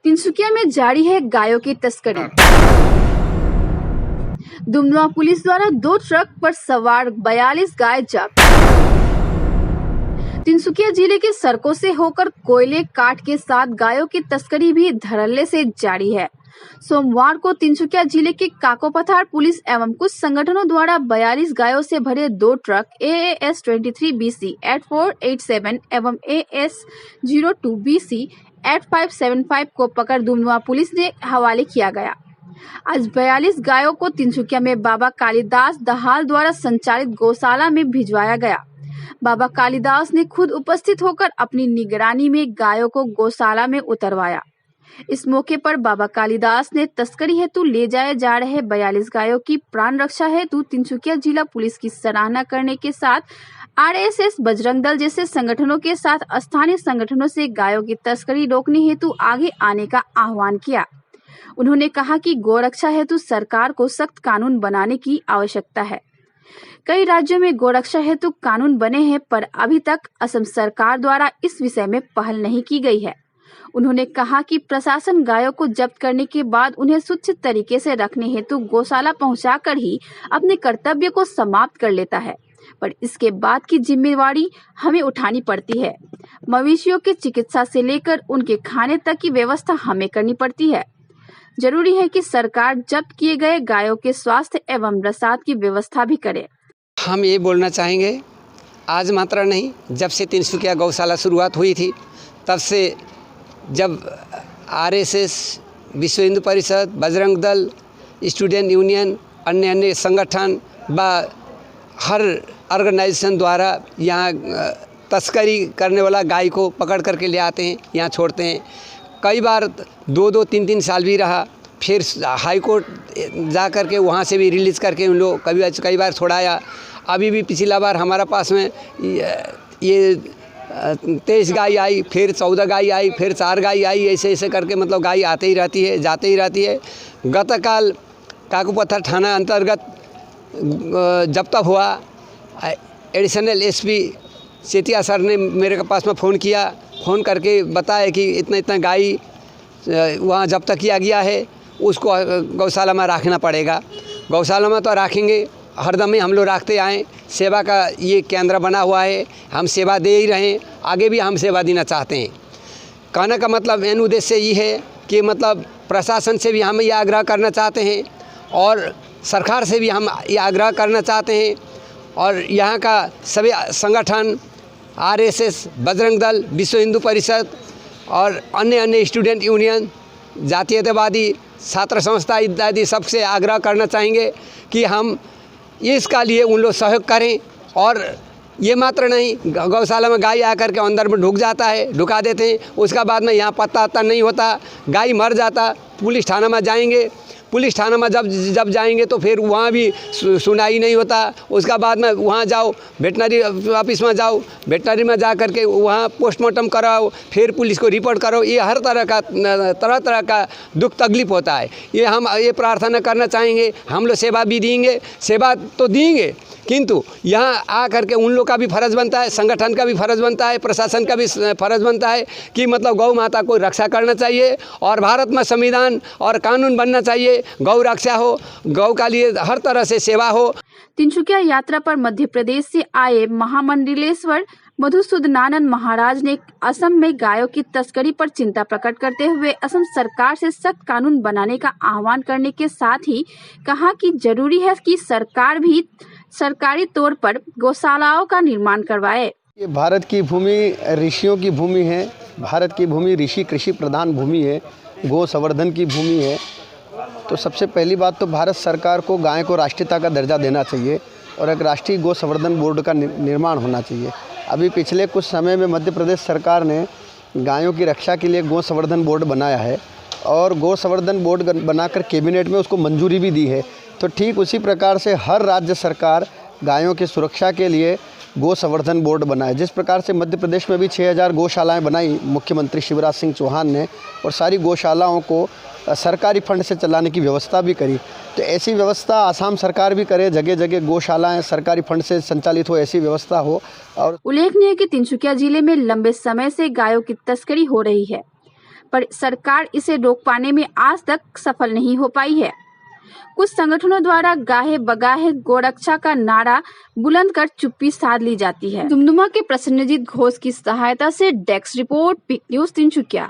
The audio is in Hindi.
तिनसुकिया में जारी है गायों की तस्करी। दुमनुआ पुलिस द्वारा 2 ट्रक पर सवार 42 गाय जब्त। तिनसुकिया जिले के सड़कों से होकर कोयले काट के साथ गायों की तस्करी भी धड़ल्ले से जारी है। सोमवार को तिनसुकिया जिले के काकोपथार पुलिस एवं कुछ संगठनों द्वारा 42 गायों से भरे 2 ट्रक AAS 23BC 8487 एवं AS 02BC 8575 को पकड़ दुमनुआ पुलिस ने हवाले किया गया। आज 42 गायों को तिनसुकिया में बाबा कालिदास दहाल द्वारा संचालित गौशाला में भिजवाया गया। बाबा कालिदास ने खुद उपस्थित होकर अपनी निगरानी में गायों को गौशाला में उतरवाया। इस मौके पर बाबा कालिदास ने तस्करी हेतु ले जाए जा रहे 42 गायों की प्राण रक्षा हेतु तिनसुकिया जिला पुलिस की सराहना करने के साथ RSS बजरंग दल जैसे संगठनों के साथ स्थानीय संगठनों से गायों की तस्करी रोकने हेतु आगे आने का आह्वान किया। उन्होंने कहा कि गौरक्षा हेतु सरकार को सख्त कानून बनाने की आवश्यकता है। कई राज्यों में गौरक्षा हेतु कानून बने हैं, पर अभी तक असम सरकार द्वारा इस विषय में पहल नहीं की गई है। उन्होंने कहा कि प्रशासन गायों को जब्त करने के बाद उन्हें सुरक्षित तरीके से रखने हेतु गौशाला पहुंचाकर ही अपने कर्तव्य को समाप्त कर लेता है, पर इसके बाद की जिम्मेवारी हमें उठानी पड़ती है। मवेशियों की चिकित्सा से लेकर उनके खाने तक की व्यवस्था हमें करनी पड़ती है। जरूरी है कि सरकार जब्त किए गए गायों के स्वास्थ्य एवं रसाद की व्यवस्था भी करे। हम ये बोलना चाहेंगे, आज मात्र नहीं, जब से तिनसुकिया गौशाला शुरुआत हुई थी तब से जब RSS, विश्व हिंदू परिषद, बजरंग दल, स्टूडेंट यूनियन, अन्य संगठन व हर ऑर्गेनाइजेशन द्वारा यहाँ तस्करी करने वाला गाय को पकड़ करके ले आते हैं, यहाँ छोड़ते हैं। कई बार 2-2, 3-3 साल भी रहा, फिर हाई कोर्ट जा कर के वहाँ से भी रिलीज़ करके उन लोग कई बार छोड़ाया। अभी भी पिछला बार हमारा पास में ये 23 गाय आई, फिर 14 गाय आई, फिर 4 गाय आई, ऐसे करके मतलब गाय आते ही रहती है, जाते ही रहती है। गतकाल काकोपथार थाना अंतर्गत जब तक हुआ, एडिशनल SP सेतिया सर ने मेरे पास में फ़ोन करके बताया कि इतना गाय वहाँ जब तक किया गया है, उसको गौशाला में रखना पड़ेगा। गौशाला में तो रखेंगे, हरदम ही हम लोग रखते आए। सेवा का ये केंद्र बना हुआ है, हम सेवा दे ही रहे हैं, आगे भी हम सेवा देना चाहते हैं। कहने का मतलब मेन उद्देश्य ये है कि मतलब प्रशासन से भी हम ये आग्रह करना चाहते हैं और सरकार से भी हम ये आग्रह करना चाहते हैं, और यहाँ का सभी संगठन RSS, बजरंग दल, विश्व हिंदू परिषद और अन्य स्टूडेंट यूनियन, जातीयतावादी छात्र संस्था इत्यादि सबसे आग्रह करना चाहेंगे कि हम इसका लिए उन लोग सहयोग करें। और ये मात्र नहीं, गौशाला में गाय आकर के अंदर में ढुका देते हैं, उसका बाद में यहाँ पत्ता नहीं होता, गाय मर जाता। पुलिस थाना में जाएंगे, पुलिस थाना में जब जाएंगे तो फिर वहाँ भी सुनाई नहीं होता। उसका बाद में वहाँ जाओ, वेटनरी ऑफिस में जाओ, वेटनरी में जा कर के वहाँ पोस्टमार्टम कराओ, फिर पुलिस को रिपोर्ट करो। ये हर तरह का दुख तकलीफ होता है। ये हम ये प्रार्थना करना चाहेंगे, हम लोग सेवा भी देंगे, सेवा तो देंगे, किंतु यहाँ आ करके उन लोग का भी फ़र्ज़ बनता है, संगठन का भी फ़र्ज़ बनता है, प्रशासन का भी फ़र्ज़ बनता है कि मतलब गौ माता को रक्षा करना चाहिए और भारत में संविधान और कानून बनना चाहिए, गौ रक्षा हो, गौ का लिए हर तरह से सेवा हो। तिनसुकिया यात्रा पर मध्य प्रदेश से आए महामंडलेश्वर मधुसूदनानंद महाराज ने असम में गायों की तस्करी पर चिंता प्रकट करते हुए असम सरकार से सख्त कानून बनाने का आह्वान करने के साथ ही कहा कि जरूरी है कि सरकार भी सरकारी तौर पर गौशालाओं का निर्माण करवाए। ये भारत की भूमि ऋषियों की भूमि है, भारत की भूमि ऋषि कृषि प्रधान भूमि है, गौ संवर्धन की भूमि है। तो सबसे पहली बात तो भारत सरकार को गाय को राष्ट्रीयता का दर्जा देना चाहिए और एक राष्ट्रीय गौ संवर्धन बोर्ड का निर्माण होना चाहिए। अभी पिछले कुछ समय में मध्य प्रदेश सरकार ने गायों की रक्षा के लिए गौ संवर्धन बोर्ड बनाया है और गौ संवर्धन बोर्ड बनाकर कैबिनेट में उसको मंजूरी भी दी है। तो ठीक उसी प्रकार से हर राज्य सरकार गायों की सुरक्षा के लिए गौ संवर्धन बोर्ड बनाए। जिस प्रकार से मध्य प्रदेश में भी 6000 गौशालाएँ बनाई मुख्यमंत्री शिवराज सिंह चौहान ने, और सारी गौशालाओं को सरकारी फंड से चलाने की व्यवस्था भी करी। तो ऐसी व्यवस्था आसाम सरकार भी करे, जगह जगह गौशालाएं सरकारी फंड से संचालित हो, ऐसी व्यवस्था हो। और उल्लेखनीय है कि तिनसुकिया जिले में लंबे समय से गायों की तस्करी हो रही है। पर सरकार इसे रोक पाने में आज तक सफल नहीं हो पाई है। कुछ संगठनों द्वारा गाहे बगाहे गोरक्षा का नारा बुलंद कर चुप्पी साध ली जाती है। दुमदुमा के प्रसन्नजीत घोष की सहायता से desk report, pick news Tinsukia.